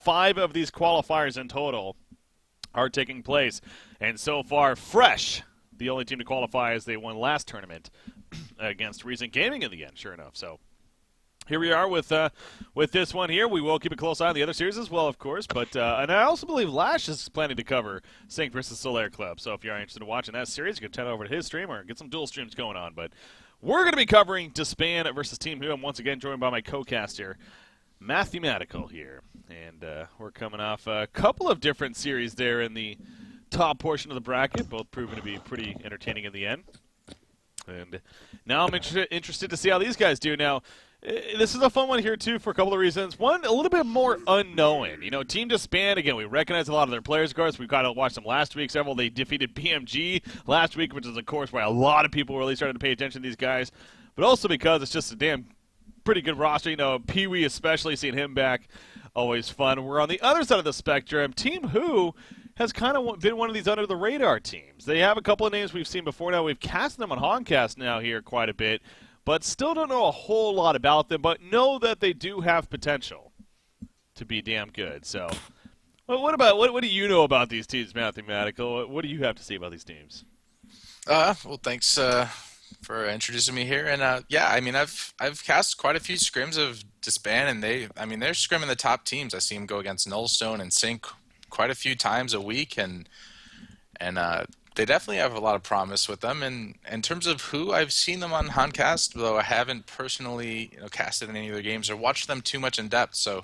5 of these qualifiers in total are taking place. And so far, Fresh, the only team to qualify as they won last tournament against Recent Gaming in the end, sure enough. So here we are with this one here. We will keep a close eye on the other series as well, of course. But and I also believe Lash is planning to cover Sync versus Solaire Club. So if you're interested in watching that series, you can head over to his stream or get some dual streams going on. But we're going to be covering DsBn versus Team Who. I'm once again joined by my co-cast here, Mathematical here. And we're coming off a couple of different series there in the top portion of the bracket, both proving to be pretty entertaining in the end. And now I'm interested to see how these guys do. Now, this is a fun one here, too, for a couple of reasons. One, a little bit more unknown. You know, Team DsBn, again, we recognize a lot of their players, of course. We got to watch them last week. They defeated BMG last week, which is, of course, why a lot of people really started to pay attention to these guys. But also because it's just a damn pretty good roster. You know, Pee-wee especially, seeing him back, always fun. We're on the other side of the spectrum. Team Who has kind of been one of these under-the-radar teams. They have a couple of names we've seen before now. We've cast them on Honcast now here quite a bit, but still don't know a whole lot about them, but know that they do have potential to be damn good. So, well, what do you know about these teams, Mathematical? What do you have to say about these teams? Well, thanks for introducing me here. And yeah, I mean, I've cast quite a few scrims of DsBn, and they're scrimming the top teams. I see them go against Nullstone and Sync quite a few times a week, and they definitely have a lot of promise with them. And in terms of Who, I've seen them on Honcast, though I haven't personally casted in any of their games or watched them too much in depth. So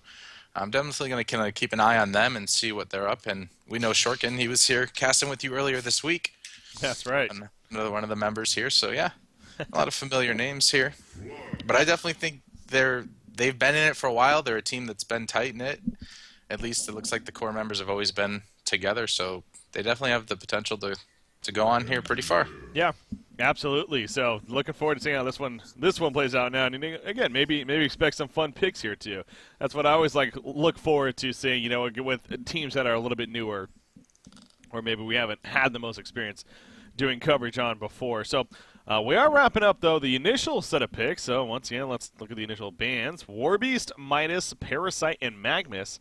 I'm definitely going to kind of keep an eye on them and see what they're up. And we know Shortkin, he was here casting with you earlier this week. That's right. Another one of the members here. So yeah, a lot of familiar names here. But I definitely think they've been in it for a while. They're a team that's been tight-knit. At least it looks like the core members have always been together, so they definitely have the potential to go on here pretty far. Yeah, absolutely. So looking forward to seeing how this one plays out now. And again, maybe expect some fun picks here too. That's what I always look forward to seeing. You know, with teams that are a little bit newer, or maybe we haven't had the most experience doing coverage on before. So we are wrapping up though the initial set of picks. So once again, let's look at the initial bands: Warbeast, Midas, Parasite, and Magnus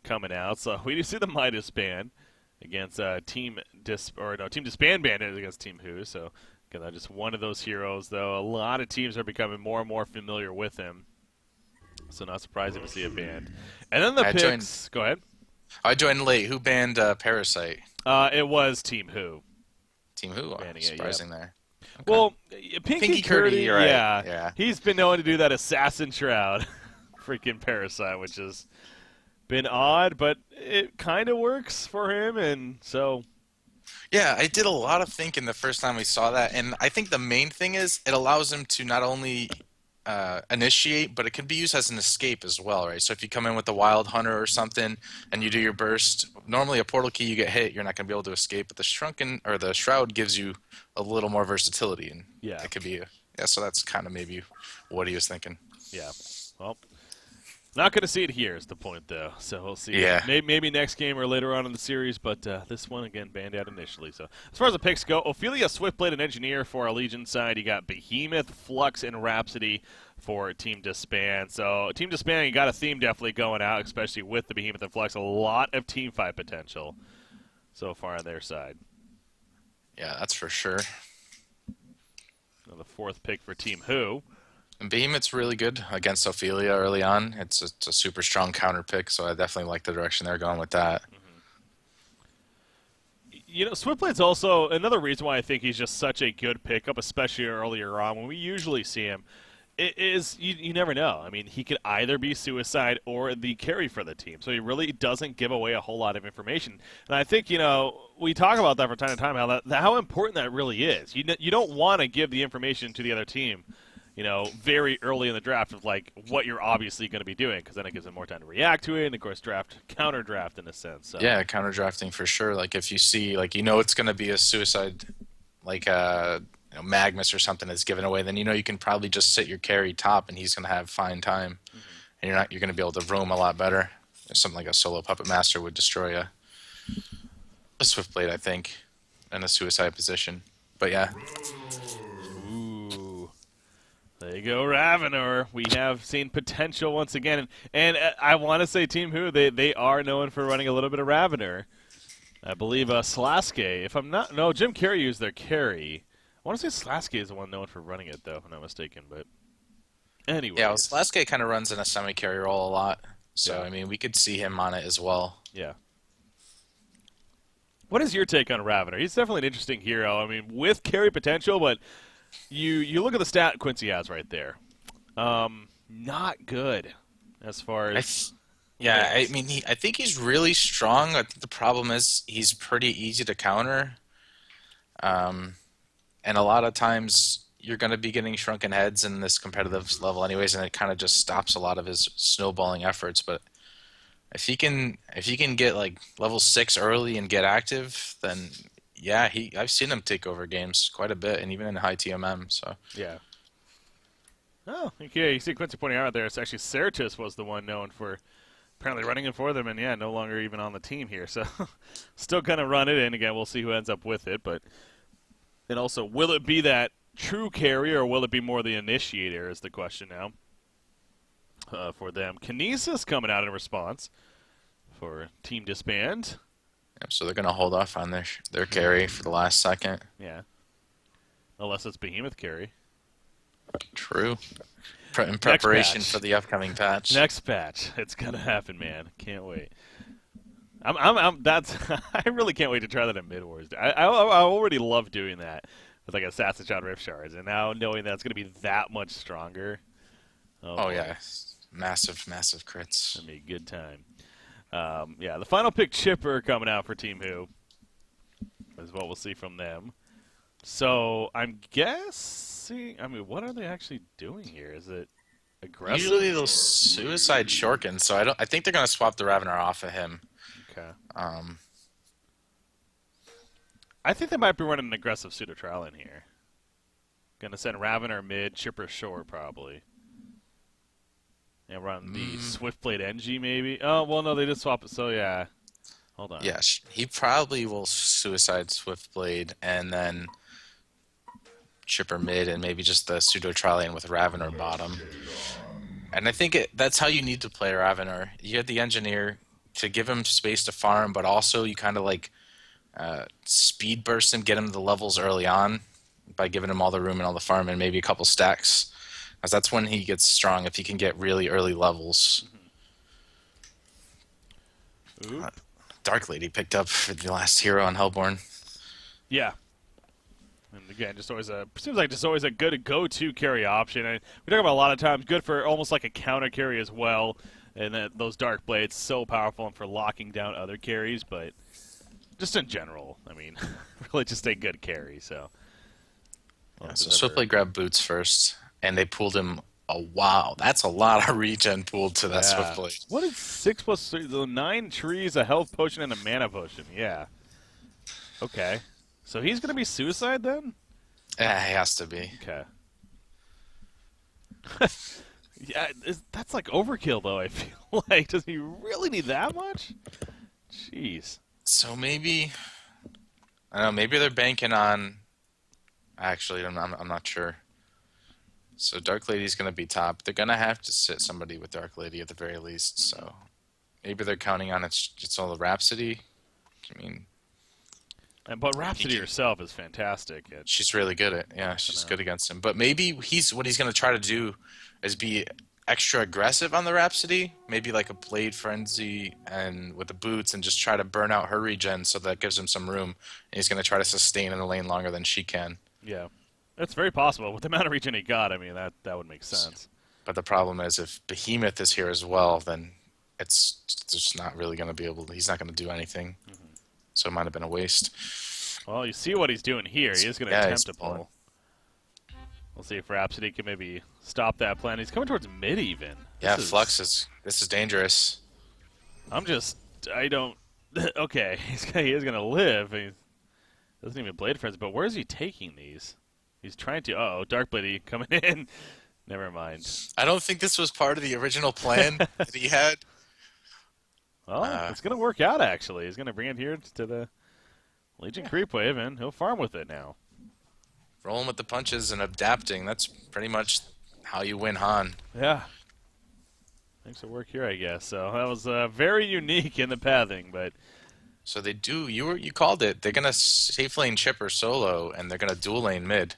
coming out. So we do see the Midas band against Team DsBn band against Team Who. So again, just one of those heroes, though. A lot of teams are becoming more and more familiar with him. So not surprising to see a band. And then the picks. Go ahead. I joined late. Who banned Parasite? It was Team Who. Team Who? Surprising there. Okay. Well, Pinky Curdy, right. Yeah. He's been known to do that Assassin Shroud. Freaking Parasite, which is been odd, but it kind of works for him, and so. Yeah, I did a lot of thinking the first time we saw that, and I think the main thing is it allows him to not only initiate, but it can be used as an escape as well, right? So if you come in with the Wild Hunter or something, and you do your burst, normally a portal key, you get hit, you're not going to be able to escape, but the Shroud gives you a little more versatility, and it could be so that's kind of maybe what he was thinking. Yeah, well. Not going to see it here is the point, though. So we'll see. Yeah. Maybe next game or later on in the series, but this one, again, banned out initially. So as far as the picks go, Ophelia, Swiftblade, and Engineer for our Legion side. You got Behemoth, Flux, and Rhapsody for Team DsBn. So Team DsBn, you got a theme definitely going out, especially with the Behemoth and Flux. A lot of team fight potential so far on their side. Yeah, that's for sure. Now the fourth pick for Team Who. And Behemoth's really good against Ophelia early on. It's a super strong counter pick, so I definitely like the direction they're going with that. Mm-hmm. You know, Swiftblade's also another reason why I think he's just such a good pickup, especially earlier on. When we usually see him, it is you never know. I mean, he could either be Suicide or the carry for the team, so he really doesn't give away a whole lot of information. And I think, we talk about that from time to time, how important that really is. You don't want to give the information to the other team, very early in the draft of what you're obviously going to be doing, because then it gives them more time to react to it, and of course counter draft in a sense. So. Yeah, counter drafting for sure. Like if you see, it's going to be a Suicide, Magnus or something that's given away, then you can probably just sit your carry top, and he's going to have fine time, and you're going to be able to roam a lot better. Something like a solo Puppet Master would destroy a Swiftblade, I think, in a Suicide position. But yeah. There you go, Ravenor. We have seen potential once again. And I want to say Team Who, they are known for running a little bit of Ravenor. I believe Slaske, if I'm not... No, Jim Carrey used their carry. I want to say Slaske is the one known for running it, though, if I'm not mistaken. But anyway. Yeah, well, Slaske kind of runs in a semi-carry role a lot. So, Yeah. I mean, we could see him on it as well. Yeah. What is your take on Ravenor? He's definitely an interesting hero. I mean, with carry potential, but you look at the stat Quincy has right there. Not good as far as... Yeah, I mean, I think he's really strong. I think the problem is he's pretty easy to counter. And a lot of times you're going to be getting shrunken heads in this competitive level anyways, and it kind of just stops a lot of his snowballing efforts. But if he can get like level 6 early and get active, then yeah, I've seen him take over games quite a bit, and even in high TMM. So yeah. Oh, okay. You see Quincy pointing out there. It's actually Certus was the one known for apparently running it for them, and yeah, no longer even on the team here. So still going to run it, and again, we'll see who ends up with it. But and also, will it be that true carry, or will it be more the initiator? Is the question now for them. Kinesis coming out in response for Team DsBn. yeah, so they're going to hold off on their carry for the last second. Yeah, unless it's Behemoth carry. True. In preparation patch. for the upcoming patch. Next patch, it's gonna happen, man. Can't wait. I really can't wait to try that in Mid Wars. I already love doing that with like Assassin Shot Rift Shards, and now knowing that it's gonna be that much stronger. Oh yeah, massive crits. Gonna be a good time. Yeah, the final pick Chipper coming out for Team Who is what we'll see from them. So I'm guessing. I mean, what are they actually doing here? Is it aggressive? Usually they'll suicide Shorkin, so I think they're gonna swap the Ravenor off of him. Okay. I think they might be running an aggressive pseudo trial in here. Gonna send Ravenor mid, Chipper short probably. And run the Swiftblade NG maybe. Oh well, no, they did swap it. So yeah. Hold on. Yeah, he probably will suicide Swiftblade and then Chipper mid and maybe just the pseudo Trallian with Ravenor bottom. And I think that's how you need to play Ravenor. You get the engineer to give him space to farm, but also you kind of like speed burst him, get him the levels early on by giving him all the room and all the farm and maybe a couple stacks. Because that's when he gets strong, if he can get really early levels. Dark Lady picked up for the last hero on Hellborn. Yeah. And again, seems like just always a good go-to carry option. And we talk about a lot of times, good for almost like a counter carry as well. And those Dark Blades so powerful and for locking down other carries, but just in general, I mean, really just a good carry. So, yeah, so Swiftblade grabbed boots first, and they pulled him. Oh wow, that's a lot of regen pooled to that Swiftblade. What is 6 plus 3? The 9 trees, a health potion, and a mana potion. Yeah. Okay. So he's gonna be suicide then? Yeah, he has to be. Okay. Yeah, that's like overkill, though, I feel like. Does he really need that much? Jeez. So maybe... I don't know, maybe they're banking on... Actually, I'm not sure. So Dark Lady's going to be top. They're going to have to sit somebody with Dark Lady at the very least, so... Maybe they're counting on it's all the Rhapsody. I mean... But Rhapsody herself is fantastic. She's really good at she's good against him. But maybe what he's going to try to do is be extra aggressive on the Rhapsody, maybe like a Blade Frenzy and with the boots and just try to burn out her regen so that gives him some room. And he's going to try to sustain in the lane longer than she can. Yeah, that's very possible. With the amount of regen he got, I mean, that would make sense. But the problem is if Behemoth is here as well, then it's just not really going to be able to, he's not going to do anything. Mm-hmm. So it might have been a waste. Well, you see what he's doing here. He is going to attempt to pull. We'll see if Rhapsody can maybe stop that plan. He's coming towards mid even. Yeah, Flux this is dangerous. I don't... Okay, he is going to live. He doesn't even Blade Friends, but where is he taking these? He's trying to... Uh-oh, Dark Blade coming in. Never mind. I don't think this was part of the original plan that he had. Well, it's going to work out, actually. He's going to bring it here to the Legion Creep Wave, and he'll farm with it now. Rolling with the punches and adapting. That's pretty much how you win Han. Yeah. Thanks for work here, I guess. So that was very unique in the pathing, but So they do. You called it. They're gonna safe lane Chipper solo, and they're gonna dual lane mid.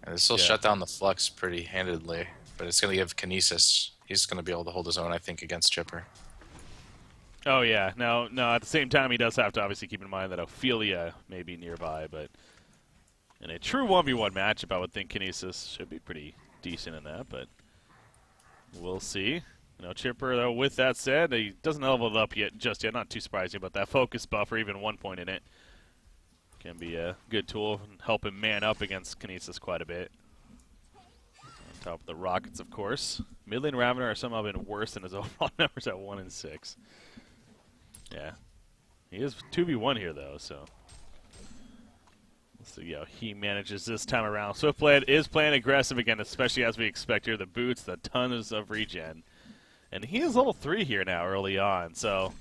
And this will Yeah. shut down the Flux pretty handedly, but it's gonna give Kinesis. He's gonna be able to hold his own, I think, against Chipper. oh yeah, no. At the same time, he does have to obviously keep in mind that Ophelia may be nearby, but in a true 1v1 matchup, I would think Kinesis should be pretty decent in that, but we'll see. You know, Chipper, though, with that said, he doesn't level it up just yet. Not too surprising, but that focus buff or even 1 point in it can be a good tool and help him man up against Kinesis quite a bit. On top of the Rockets, of course. Mid lane Ravener are somehow been worse than his overall numbers at 1 and 6. Yeah. He is 2v1 here, though, so let's see how he manages this time around. Swiftblade is playing aggressive again, especially as we expect here. The boots, the tons of regen. And he is level 3 here now early on, so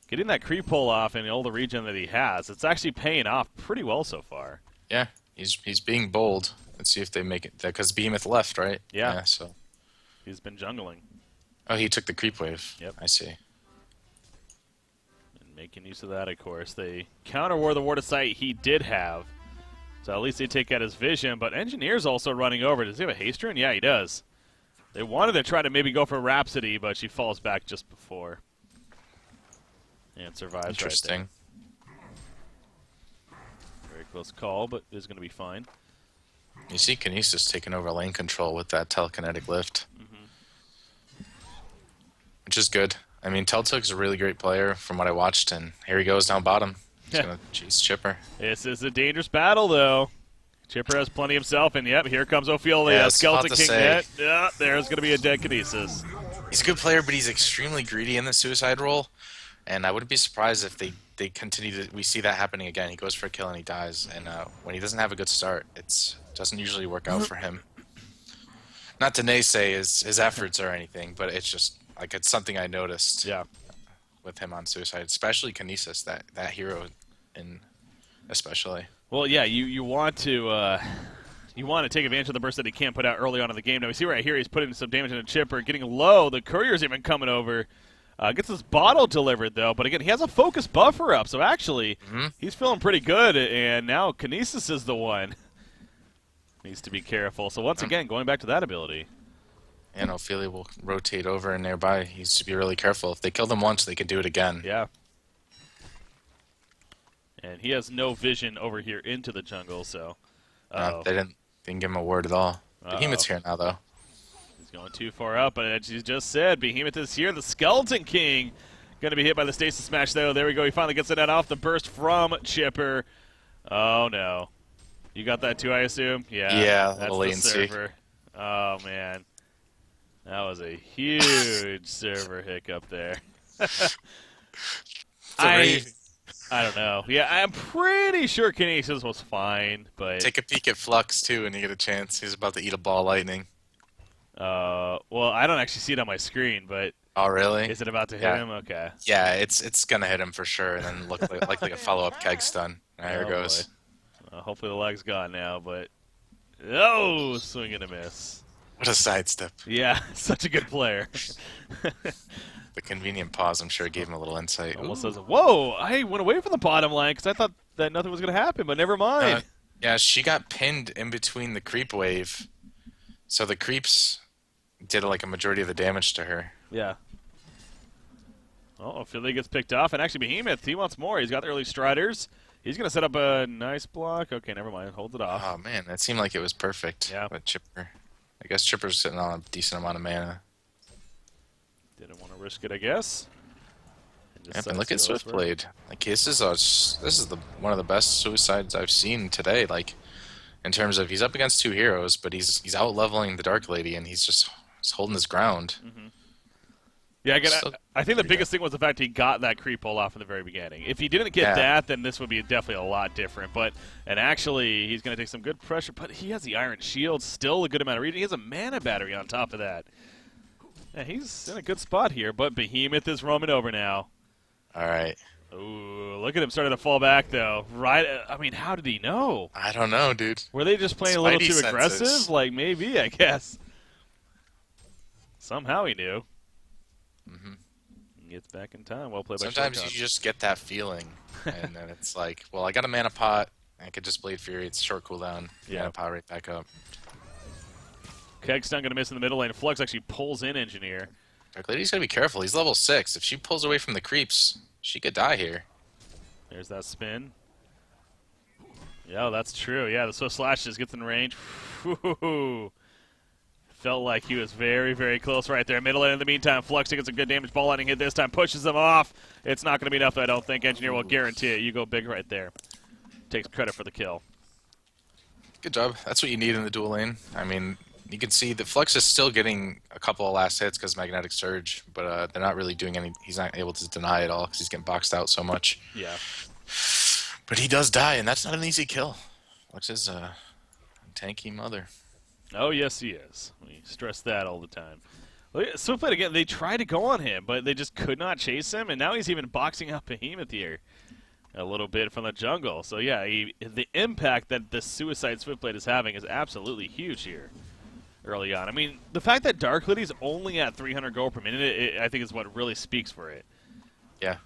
getting that creep pull off and all the regen that he has, it's actually paying off pretty well so far. Yeah, he's being bold. Let's see if they make it. Because Behemoth left, right? Yeah. So. He's been jungling. Oh, he took the creep wave. Yep. I see. And making use of that, of course. They counter War the Ward of Sight he did have. So at least they take out his vision, but Engineer's also running over. Does he have a haste rune? Yeah, he does. They wanted to try to maybe go for Rhapsody, but she falls back just before. And survives Interesting. right there. Very close call, but is going to be fine. You see Kinesis taking over lane control with that telekinetic lift. Which is good. I mean, Teltug's a really great player from what I watched, and here he goes down bottom. He's going to chase Chipper. This is a dangerous battle, though. Chipper has plenty himself, and yep, here comes Ophelia. Yeah, Skeleton King net. Yeah, there's going to be a dead Kinesis. He's a good player, but he's extremely greedy in the suicide role, and I wouldn't be surprised if they continue to. We see that happening again. He goes for a kill and he dies, and when he doesn't have a good start, it doesn't usually work out for him. Not to naysay his efforts or anything, but it's just like it's something I noticed. Yeah. With him on suicide, especially Kinesis, that hero, in especially. Well, yeah, you want to take advantage of the burst that he can't put out early on in the game. Now we see right here he's putting some damage into Chipper, getting low. The courier's even coming over. Gets his bottle delivered though, but again he has a focus buffer up, so actually he's feeling pretty good. And now Kinesis is the one needs to be careful. So once again, going back to that ability. And Ophelia will rotate over and nearby. He needs to be really careful. If they kill them once, they can do it again. Yeah. And he has no vision over here into the jungle, so. They didn't give him a word at all. Behemoth's here now, though. He's going too far up, but as you just said, Behemoth is here. The Skeleton King going to be hit by the Stasis Smash, though. There we go. He finally gets the net off the burst from Chipper. Oh, no. You got that too, I assume? Yeah. Yeah, that's little the latency. server. Oh, man. That was a huge server hiccup there. I don't know. Yeah, I'm pretty sure Kinesis was fine, but... Take a peek at Flux, too, when you get a chance. He's about to eat a ball of lightning. Well, I don't actually see it on my screen, but... Oh, really? Is it about to hit him? Okay. Yeah, it's going to hit him for sure, and then look like a follow-up keg stun. There it goes. Hopefully the leg's gone now, but... Oh, swing and a miss. What a sidestep. Yeah, such a good player. The convenient pause, I'm sure, gave him a little insight. Almost says, whoa, I went away from the bottom line because I thought that nothing was going to happen, but never mind. Yeah, she got pinned in between the creep wave, so the creeps did like a majority of the damage to her. Yeah. Oh, Philly gets picked off, and actually Behemoth, he wants more. He's got the early Striders. He's going to set up a nice block. Okay, never mind. Holds it off. Oh, man, that seemed like it was perfect. Yeah. But Chipper, I guess Chipper's sitting on a decent amount of mana. Didn't want to risk it, I guess. Yep, and look at Swiftblade. Like this is one of the best suicides I've seen today. Like in terms of he's up against two heroes, but he's out leveling the Dark Lady, and he's holding his ground. Yeah, again, I think the biggest thing was the fact he got that creep pull off in the very beginning. If he didn't get that, then this would be definitely a lot different. And actually, he's going to take some good pressure, but he has the Iron Shield, still a good amount of regen. He has a mana battery on top of that. Yeah, he's in a good spot here, but Behemoth is roaming over now. All right. Ooh, look at him starting to fall back, though. Right? I mean, how did he know? I don't know, dude. Were they just playing a little Spidey too senses. aggressive? Like, maybe, I guess. Somehow he knew. Hmm. Gets back in time. Well played by Sometimes Shotgun. you just get that feeling, and then it's like, well, I got a mana pot. I could just Blade Fury. It's short cooldown. Yeah. Mana pot right back up. Keg's not going to miss in the middle lane. Flux actually pulls in Engineer. Dark Lady's gotta be careful. He's level 6. If she pulls away from the creeps, she could die here. There's that spin. Yeah, that's true. Yeah, the Swift Slash just gets in range. Whew. Felt like he was very, very close right there. Middle lane in the meantime. Flux gets a good damage ball lightning hit this time. Pushes him off. It's not going to be enough, I don't think. Engineer will guarantee it. You go big right there. Takes credit for the kill. Good job. That's what you need in the dual lane. I mean, you can see the Flux is still getting a couple of last hits because Magnetic Surge, but they're not really doing any. He's not able to deny it all because he's getting boxed out so much. Yeah. But he does die, and that's not an easy kill. Flux is a tanky mother. Oh, yes, he is. We stress that all the time. Swiftblade, again, they tried to go on him, but they just could not chase him, and now he's even boxing up Behemoth here a little bit from the jungle. So, yeah, the impact that the Suicide Swiftblade is having is absolutely huge here early on. I mean, the fact that Dark Lady's only at 300 gold per minute, I think is what really speaks for it. Yeah.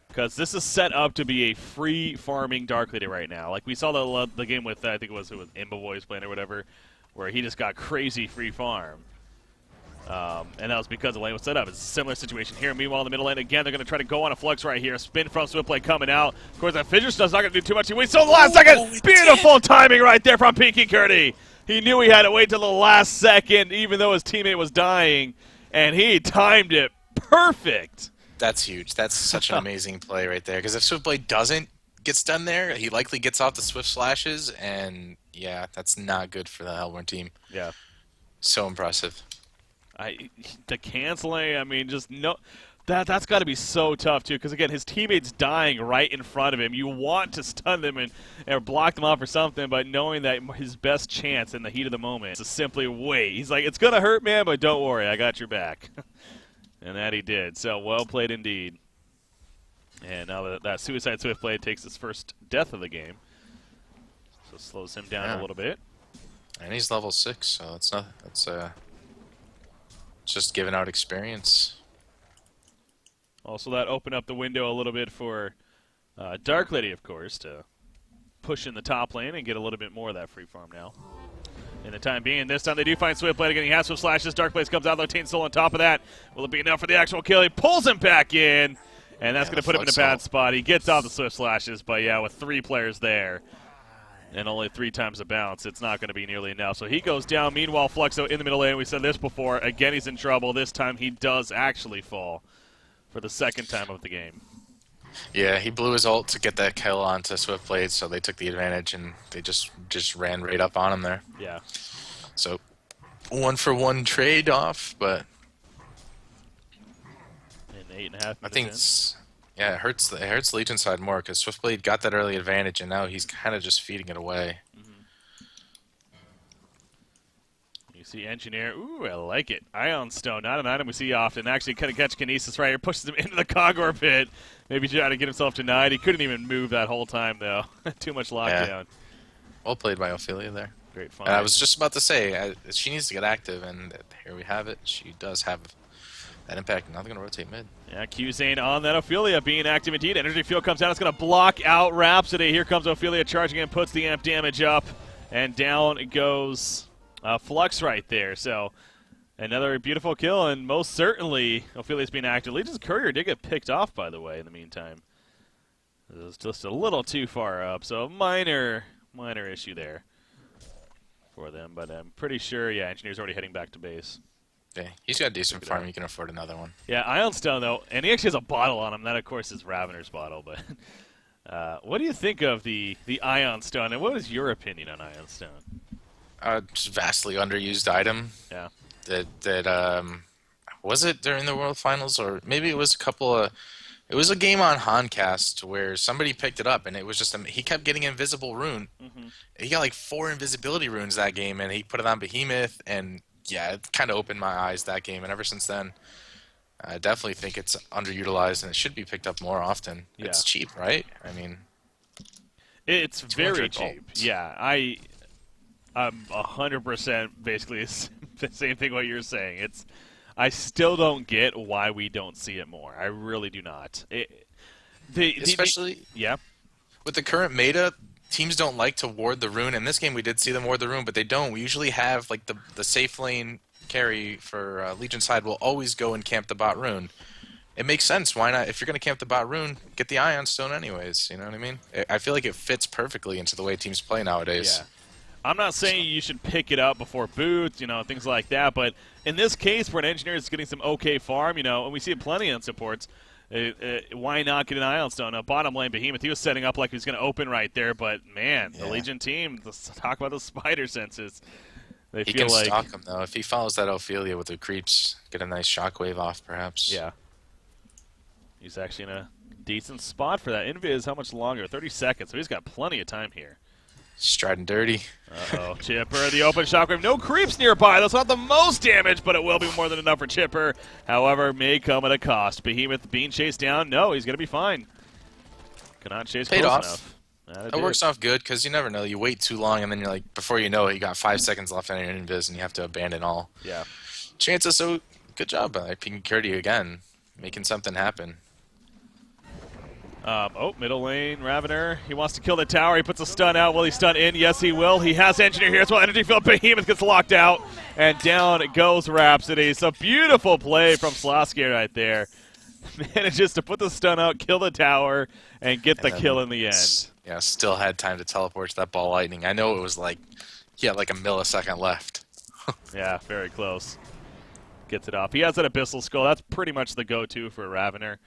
Because this is set up to be a free farming Dark Lady right now. Like, we saw the game with, I think it was Imba Boys playing or whatever, where he just got crazy free farm. And that was because the lane was set up. It's a similar situation here. Meanwhile, in the middle lane, again, they're going to try to go on a Flux right here. Spin from Swiftblade coming out. Of course, that Fissure Stuff's not going to do too much. He waits till the last second. Beautiful timing right there from Pinky Curdy. He knew he had to wait till the last second, even though his teammate was dying. And he timed it perfect. That's huge. That's such an amazing play right there. Because if Swiftblade doesn't get stunned there, he likely gets off the Swift Slashes, and yeah, that's not good for the Hellborn team. Yeah. So impressive. The canceling, I mean, just no. That's got to be so tough, too, because, again, his teammate's dying right in front of him. You want to stun them and block them off or something, but knowing that his best chance in the heat of the moment is to simply wait. He's like, it's going to hurt, man, but don't worry, I got your back. And that he did. So, well played indeed. And now that Suicide Swiftblade takes his first death of the game. So slows him down a little bit. And he's level 6, so it's not. It's just giving out experience. Also, that opened up the window a little bit for Dark Lady, of course, to push in the top lane and get a little bit more of that free farm now. In the time being, this time they do find Swiftblade again. He has Swift Slashes. Dark Blaze comes out. Lotain Soul on top of that. Will it be enough for the actual kill? He pulls him back in, and that's going to put him in a bad spot. He gets off the Swift Slashes, but yeah, with 3 players there and only 3 times the bounce, it's not going to be nearly enough. So he goes down. Meanwhile, Fluxo in the middle lane. We said this before. Again, he's in trouble. This time he does actually fall for the second time of the game. Yeah, he blew his ult to get that kill onto Swiftblade, so they took the advantage and they just ran right up on him there. Yeah. So 1-for-1 trade off, but in 8.5 minutes. I think yeah, it hurts Legion side more because Swiftblade got that early advantage and now he's kind of just feeding it away. You see Engineer. Ooh, I like it. Ion Stone, not an item we see often. Actually, kind of catch Kinesis right here. Pushes him into the Kogor pit. Maybe trying to get himself denied. He couldn't even move that whole time, though. Too much lockdown. Yeah. Well played by Ophelia there. Great fun. And I was just about to say, she needs to get active, and here we have it. She does have that impact. Now they're going to rotate mid. Yeah, Q-Zane on that Ophelia being active indeed. Energy Field comes out. It's going to block out Rhapsody. Here comes Ophelia charging in, puts the amp damage up, and down goes Flux right there. So another beautiful kill, and most certainly Ophelia's being active. Legion's Courier did get picked off, by the way, in the meantime. It was just a little too far up, so minor issue there for them. But I'm pretty sure, yeah, Engineer's already heading back to base. Okay, he's got decent farm. You can afford another one. Yeah, Ion Stone, though, and he actually has a bottle on him. That, of course, is Ravener's bottle. But what do you think of the Ion Stone, and what is your opinion on Ion Stone? Just vastly underused item. Yeah. That was it during the World Finals, or maybe it was a couple of. It was a game on Honcast where somebody picked it up, and it was just he kept getting invisible rune. He got like 4 invisibility runes that game, and he put it on Behemoth, and yeah, it kind of opened my eyes that game, and ever since then, I definitely think it's underutilized and it should be picked up more often. Yeah. It's cheap, right? I mean, It's very 200 cheap. gold. Yeah, I'm 100% basically the same thing what you're saying. I still don't get why we don't see it more. I really do not. Especially yeah. with the current meta, teams don't like to ward the rune. In this game, we did see them ward the rune, but they don't. We usually have like the safe lane carry for Legion side will always go and camp the bot rune. It makes sense. Why not? If you're going to camp the bot rune, get the Ion Stone anyways. You know what I mean? I feel like it fits perfectly into the way teams play nowadays. Yeah. I'm not saying you should pick it up before boots, things like that, but in this case where an engineer is getting some okay farm, and we see it plenty in supports, why not get an Ion Stone? Now, bottom lane, Behemoth, he was setting up like he was going to open right there, but, man, the Legion team, let's talk about the spider senses. He can stalk him, though. If he follows that Ophelia with the creeps, get a nice shockwave off, perhaps. Yeah. He's actually in a decent spot for that. Invis, how much longer? 30 seconds, so he's got plenty of time here. Striding dirty. Uh-oh, Chipper, the open shockwave. No creeps nearby. That's not the most damage, but it will be more than enough for Chipper. However, may come at a cost. Behemoth being chased down. No, he's going to be fine. Cannot chase Paid close off. enough. That works off good because you never know. You wait too long, and then you're like, before you know it, you got 5 seconds left on your invis, and you have to abandon all. Yeah. Chances, so good job by picking Curdy again, making something happen. Middle lane, Ravener. He wants to kill the tower. He puts a stun out. Will he stun in? Yes, he will. He has Engineer here as well. Energy field. Behemoth gets locked out. And down goes Rhapsody. So beautiful play from Slosky right there. Manages to put the stun out, kill the tower, and get the kill in the end. Yeah, still had time to teleport to that ball lightning. I know it was like, he had like a millisecond left. Yeah, very close. Gets it off. He has that Abyssal Skull. That's pretty much the go-to for Ravener.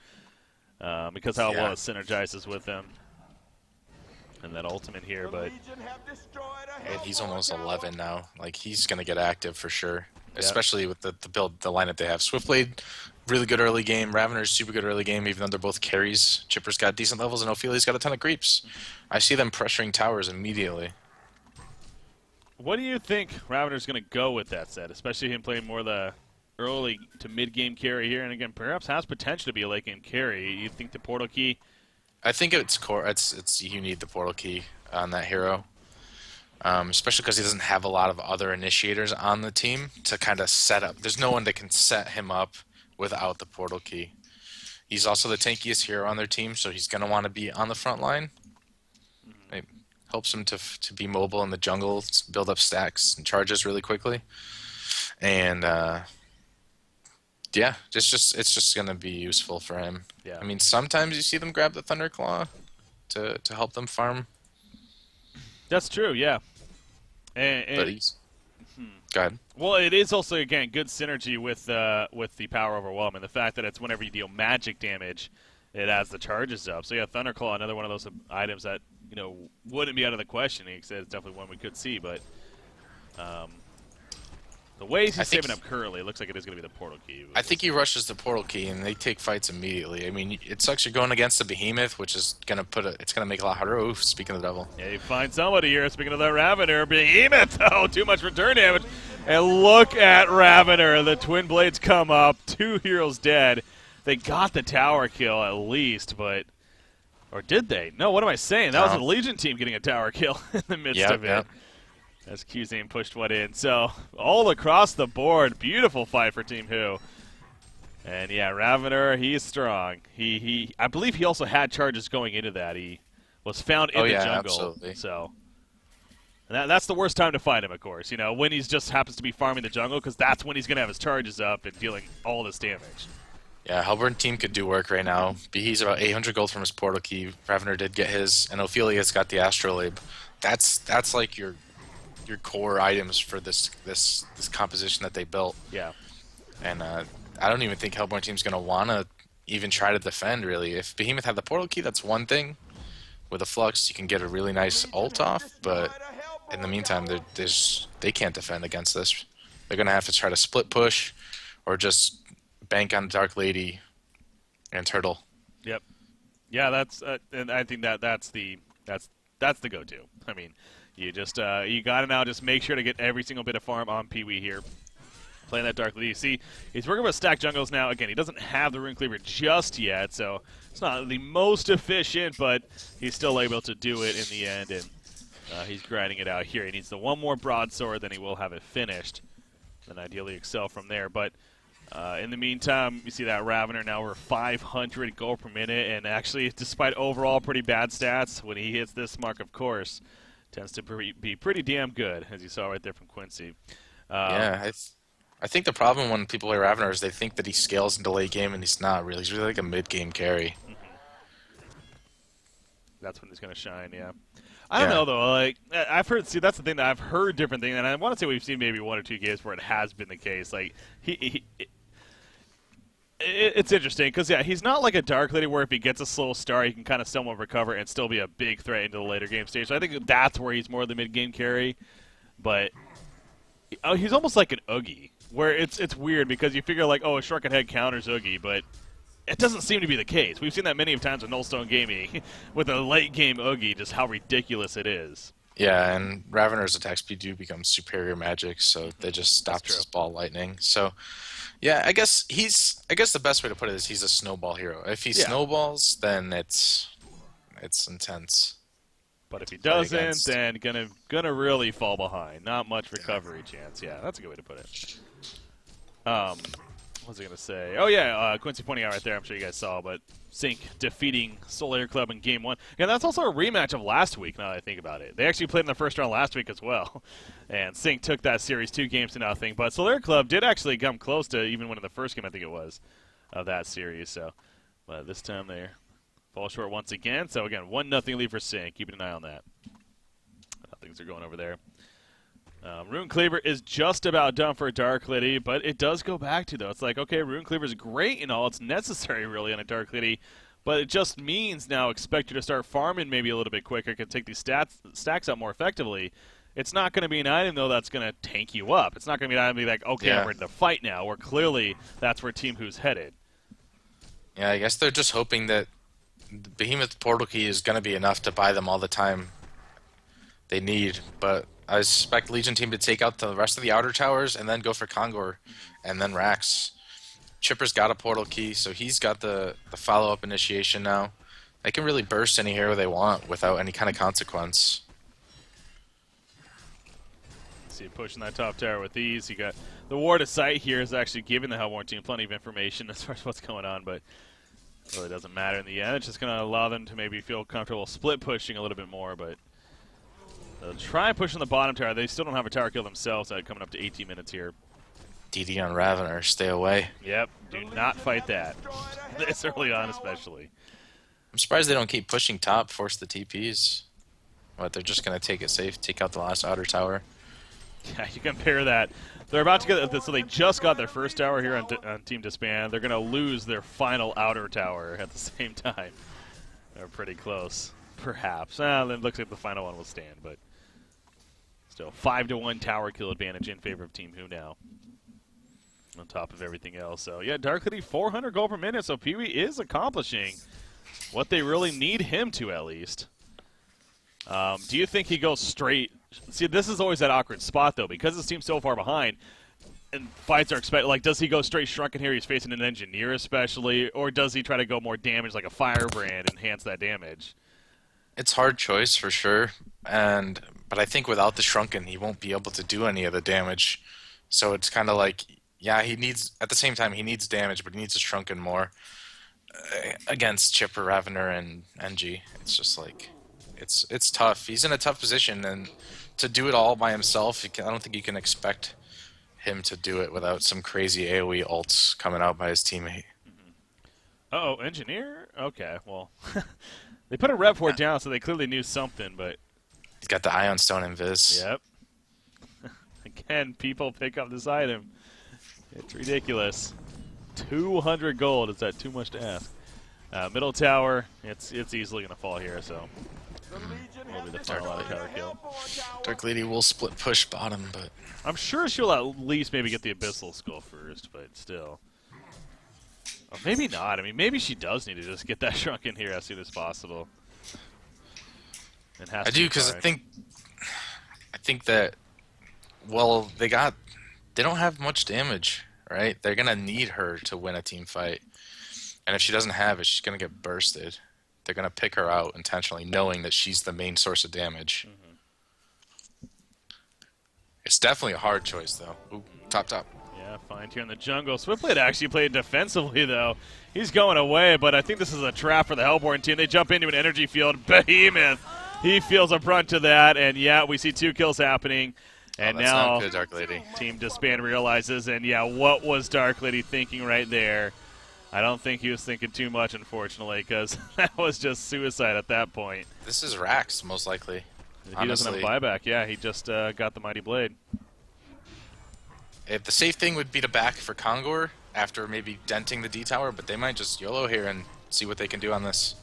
Because how well it synergizes with them. And that ultimate here, but... And he's almost 11 now. Like, he's going to get active for sure. Especially with the build, the lineup they have. Swiftblade, really good early game. Ravener's super good early game, even though they're both carries. Chipper's got decent levels, and Ophelia's got a ton of creeps. I see them pressuring towers immediately. What do you think Ravener's going to go with that set? Especially him playing more the early to mid-game carry here, and again, perhaps has potential to be a late-game carry. You think the portal key? I think it's core. It's you need the portal key on that hero, especially because he doesn't have a lot of other initiators on the team to kind of set up. There's no one that can set him up without the portal key. He's also the tankiest hero on their team, so he's gonna want to be on the front line. It helps him to be mobile in the jungle, build up stacks and charges really quickly, and. Yeah, it's just gonna be useful for him. Yeah. I mean, sometimes you see them grab the Thunderclaw to help them farm. That's true, yeah. But he's go ahead. Well, it is also again good synergy with the power overwhelm and the fact that it's whenever you deal magic damage, it adds the charges up. So yeah, Thunderclaw, another one of those items that wouldn't be out of the question. He said it's definitely one we could see, but. The ways he's saving up currently, it looks like it is going to be the portal key. I think he rushes the portal key, and they take fights immediately. I mean, it sucks you're going against the Behemoth, which is going to it's going to make it a lot harder. Oh, speaking of the devil. Yeah, you find somebody here. Speaking of the Ravener, Behemoth. Oh, too much return damage. And look at Ravener. The Twin Blades come up. 2 heroes dead. They got the tower kill at least, but... Or did they? No, what am I saying? That was a Legion team getting a tower kill in the midst of it. Yep. As Qzane pushed one in. So, all across the board, beautiful fight for Team Who. And yeah, Ravener, he's strong. I believe he also had charges going into that. He was found in the jungle. Absolutely. So, and that's the worst time to fight him, of course. When he just happens to be farming the jungle, because that's when he's going to have his charges up and dealing all this damage. Yeah, Hellburn team could do work right now. He's about 800 gold from his portal key. Ravener did get his, and Ophelia's got the Astrolabe. That's like your core items for this composition that they built. Yeah. And I don't even think Hellborn team's going to want to even try to defend, really. If Behemoth had the portal key, that's one thing. With a Flux, you can get a really nice ult off, but in the meantime, they can't defend against this. They're going to have to try to split push or just bank on Dark Lady and Turtle. Yep. Yeah, that's and I think that's the go-to. I mean, you just you got to now just make sure to get every single bit of farm on Pee-wee here. Playing that Dark Leaf. See, he's working with stack jungles now. Again, he doesn't have the Rune Cleaver just yet, so it's not the most efficient, but he's still able to do it in the end, and he's grinding it out here. He needs the one more broadsword, then he will have it finished, and ideally excel from there. But in the meantime, you see that Ravener now over 500 gold per minute, and actually, despite overall pretty bad stats, when he hits this mark, of course, tends to be pretty damn good, as you saw right there from Quincy. Yeah, I think the problem when people play Ravener is they think that he scales into late game, and he's not really. He's really like a mid-game carry. Mm-hmm. That's when he's going to shine, yeah. I don't know, though. Like, I've heard, see, that's the thing that I've heard different things, and I want to say we've seen maybe 1 or 2 games where it has been the case. Like, it's interesting, because, yeah, he's not like a Dark Lady where if he gets a slow start, he can kind of somewhat recover and still be a big threat into the later game stage. So I think that's where he's more the mid-game carry, but he's almost like an Oogie, where it's weird because you figure, like, oh, a Shrunken Head counters Oogie, but it doesn't seem to be the case. We've seen that many of times with Nullstone Gaming with a late-game Oogie, just how ridiculous it is. Yeah, and Ravener's attack speed do become superior magic, so they just stop his ball lightning. So, yeah, I guess the best way to put it is he's a snowball hero. If he snowballs, then it's intense. But if he doesn't, then gonna really fall behind. Not much recovery chance. Yeah, that's a good way to put it. What was I going to say? Oh, yeah, Quincy pointing out right there, I'm sure you guys saw, but Sync defeating Solar Club in Game 1. And that's also a rematch of last week, now that I think about it. They actually played in the first round last week as well. And Sync took that series 2-0. But Solar Club did actually come close to even winning the first game, I think it was, of that series. So, but this time they fall short once again. So, again, 1-0 lead for Sync. Keeping an eye on that. How things are going over there. Rune Cleaver is just about done for Dark Lady, but it does go back to, though. It's like, okay, Rune Cleaver is great and all. It's necessary, really, on a Dark Lady, but it just means now expect you to start farming maybe a little bit quicker, can take these stacks out more effectively. It's not going to be an item, though, that's going to tank you up. It's not going to be an item be like, okay, I'm ready to fight now, where clearly that's where Team Who's headed. Yeah, I guess they're just hoping that the Behemoth Portal Key is going to be enough to buy them all the time they need, but I suspect Legion team to take out the rest of the outer towers and then go for Kongor and then Rax. Chipper's got a portal key, so he's got the follow-up initiation now. They can really burst any hero they want without any kind of consequence. See, pushing that top tower with ease. You got the Ward of Sight here is actually giving the Hellborn team plenty of information as far as what's going on, but it really doesn't matter in the end. It's just going to allow them to maybe feel comfortable split pushing a little bit more, but they'll try pushing the bottom tower. They still don't have a tower kill themselves coming up to 18 minutes here. DD on Ravener, stay away. Yep, do not fight that. This early on especially. I'm surprised they don't keep pushing top, force the TPs. But they're just going to take it safe, take out the last outer tower. Yeah, you compare that. They're about to get, so they just got their first tower here on Team DsBn. They're going to lose their final outer tower at the same time. They're pretty close, perhaps. It looks like the final one will stand, but still 5-1 tower kill advantage in favor of Team Who now. On top of everything else. So, yeah, Dark Lady 400 gold per minute, so Pee-wee is accomplishing what they really need him to, at least. Do you think he goes straight? See, this is always that awkward spot, though, because his team's so far behind, and fights are expected. Like, does he go straight Shrunken here? He's facing an Engineer, especially, or does he try to go more damage, like a Firebrand, and enhance that damage? It's hard choice for sure, but I think without the Shrunken, he won't be able to do any of the damage. So it's kind of like, yeah, he needs, at the same time, he needs damage, but he needs a Shrunken more against Chipper, Ravener, and NG. It's just like, it's tough. He's in a tough position, and to do it all by himself, I don't think you can expect him to do it without some crazy AoE ults coming out by his teammate. Uh-oh, Engineer? Okay, well, they put a rev for it down, so they clearly knew something, but... He's got the Ion Stone Invis. Yep. Again, people pick up this item. It's ridiculous. 200 gold. Is that too much to ask? Middle tower, it's easily going to fall here, so... Will be the final out of tower kill. Dark Lady will split push bottom, but... I'm sure she'll at least maybe get the Abyssal Skull first, but still. Or maybe not. I mean, maybe she does need to just get that Shrunken here as soon as possible. I do, because I think that, well, they got they don't have much damage, right? They're gonna need her to win a team fight, and if she doesn't have it, she's gonna get bursted. They're gonna pick her out intentionally, knowing that she's the main source of damage. It's definitely a hard choice, though. Ooh, top. Yeah, fine here in the jungle. Swiftblade actually played defensively, though. He's going away, but I think this is a trap for the Hellborn team. They jump into an energy field. Behemoth, he feels a brunt to that, and yeah, we see 2 kills happening. And that's now not good, Dark Lady. Team DsBn realizes, and yeah, what was Dark Lady thinking right there? I don't think he was thinking too much, unfortunately, because that was just suicide at that point. This is Rax, most likely. He doesn't have buyback. Yeah, he just got the Mighty Blade. If the safe thing would be to back for Kongor after maybe denting the D tower, but they might just YOLO here and see what they can do on this.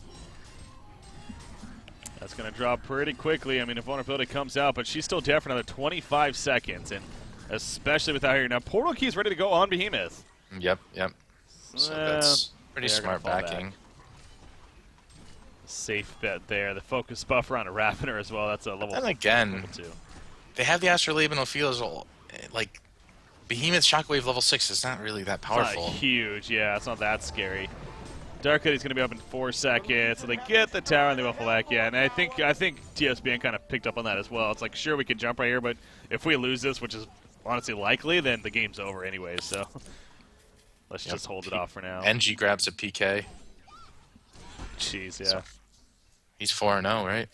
That's going to drop pretty quickly. I mean, if vulnerability comes out, but she's still dead for another 25 seconds, and especially without her. Now, Portal Key's ready to go on Behemoth. Yep. So that's pretty smart backing. Safe bet there. The focus buffer on a Ravener as well. That's a level. And again, level 2. They have the Astrolabian Ophiel, like Behemoth Shockwave level 6 is not really that powerful. It's not huge, yeah. It's not that scary. Dark Lady's going to be up in 4 seconds, so they get the tower and they buffle back. Yeah, and I think DsBn kind of picked up on that as well. It's like, sure, we can jump right here, but if we lose this, which is honestly likely, then the game's over anyway. So let's just hold it off for now. NG grabs a PK. Jeez, yeah. So he's 4-0, right?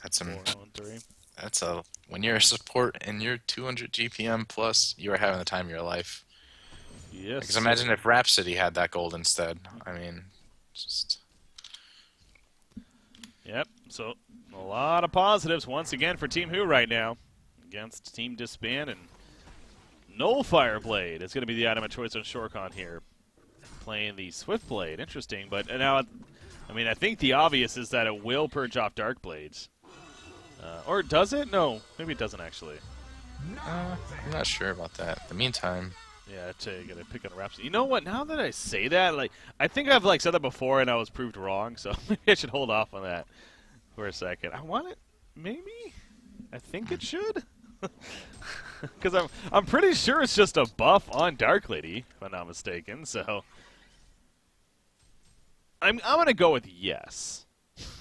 That's 4-3. That's a when you're a support and you're 200 GPM plus, you are having the time of your life. Yes. Because imagine if Rhapsody had that gold instead. I mean, just. Yep. So a lot of positives once again for Team Who right now against Team DsBn, and Nullfire Blade is going to be the item of choice on Shorecon here, playing the Swift Blade. Interesting, but now, I mean, I think the obvious is that it will purge off Dark Blades. Or does it? No, maybe it doesn't actually. I'm not sure about that. In the meantime. Yeah, you gotta pick on Rhapsody. You know what? Now that I say that, like, I think I've said that before and I was proved wrong. So maybe I should hold off on that for a second. I want it. Maybe. I think it should. Because I'm pretty sure it's just a buff on Dark Lady, if I'm not mistaken. So I'm gonna go with yes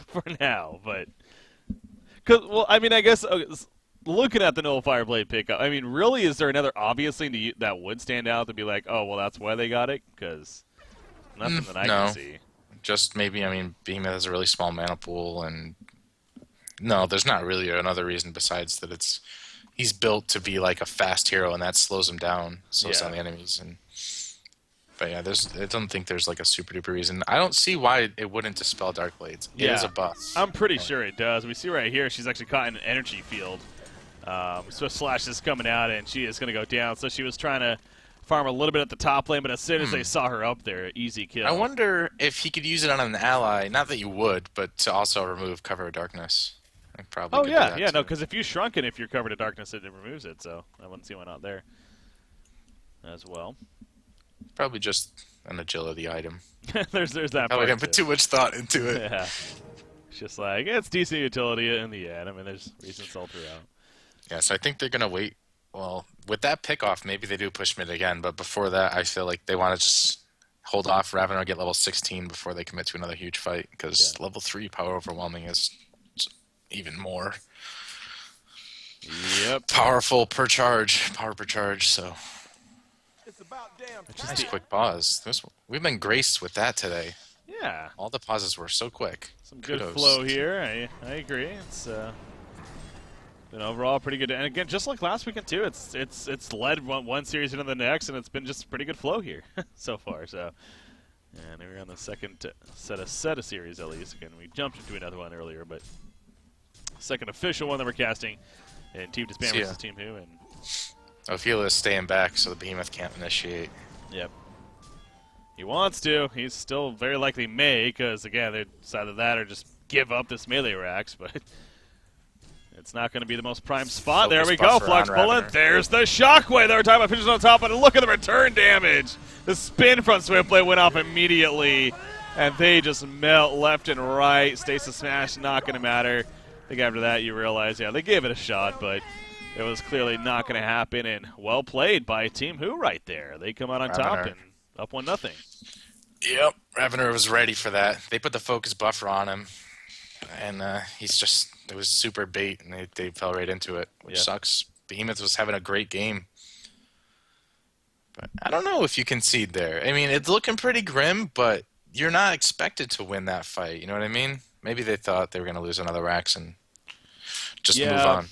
for now, but. Well, I mean, I guess looking at the Nullfire Blade pickup, I mean, really, is there another obvious thing that would stand out to be like, oh, well, that's why they got it? Because nothing that I can see. Just maybe, I mean, Behemoth has a really small mana pool, and no, there's not really another reason besides that he's built to be like a fast hero, and that slows him down, slows down the enemies. But yeah, I don't think there's like a super duper reason. I don't see why it wouldn't dispel Dark Blades. It is a buff. I'm pretty sure it does. We see right here she's actually caught in an energy field. So Slash is coming out and she is going to go down. So she was trying to farm a little bit at the top lane, but as soon as they saw her up there, easy kill. I wonder if he could use it on an ally. Not that you would, but to also remove Cover of Darkness. Probably. Oh yeah, no, because if you shrunk it, if you're covered in darkness, it removes it. So I wouldn't see why not there as well. Probably just an agility item. there's that. I didn't put too much thought into it. Yeah, it's just like it's decent utility in the end. I mean, there's reasons all throughout. Yeah, so I think they're gonna wait. Well, with that pickoff, maybe they do push mid again. But before that, I feel like they want to just hold off Ravener, get level 16 before they commit to another huge fight. Because level 3 power overwhelming is even more. Yep. Power per charge. So. Nice quick pause. We've been graced with that today. Yeah. All the pauses were so quick. Some good flow here. I agree. It's been overall pretty good. And again, just like last weekend too, it's led one series into the next, and it's been just pretty good flow here so far. So, and we're on the second set of series at least. Again, we jumped into another one earlier, but second official one that we're casting, and Team DsBn versus Team Who, and Ophelia is staying back, so the Behemoth can't initiate. Yep. He wants to. He's still very likely may, because, again, it's either that or just give up this melee racks, but it's not going to be the most prime spot. There we go, Flux Bullet. There's the Shockwave. They were talking about pitches on top, but look at the return damage. The spin from Swiftblade went off immediately, and they just melt left and right. Stasis Smash, not going to matter. I think after that you realize, yeah, they gave it a shot, but it was clearly not going to happen, and well played by Team Who right there. They come out on top Ravener. and up 1-0. Yep, Ravener was ready for that. They put the focus buffer on him, and it was super bait, and they fell right into it, which sucks. Behemoth was having a great game. But I don't know if you concede there. I mean, it's looking pretty grim, but you're not expected to win that fight. You know what I mean? Maybe they thought they were going to lose another Rax and just move on.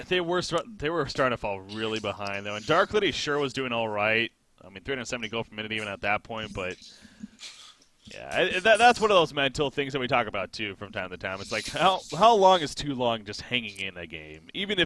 They were starting to fall really behind, though. And Dark Lady sure was doing all right. I mean, 370 gold per minute even at that point, but yeah, that's one of those mental things that we talk about too from time to time. It's like how long is too long just hanging in a game, even if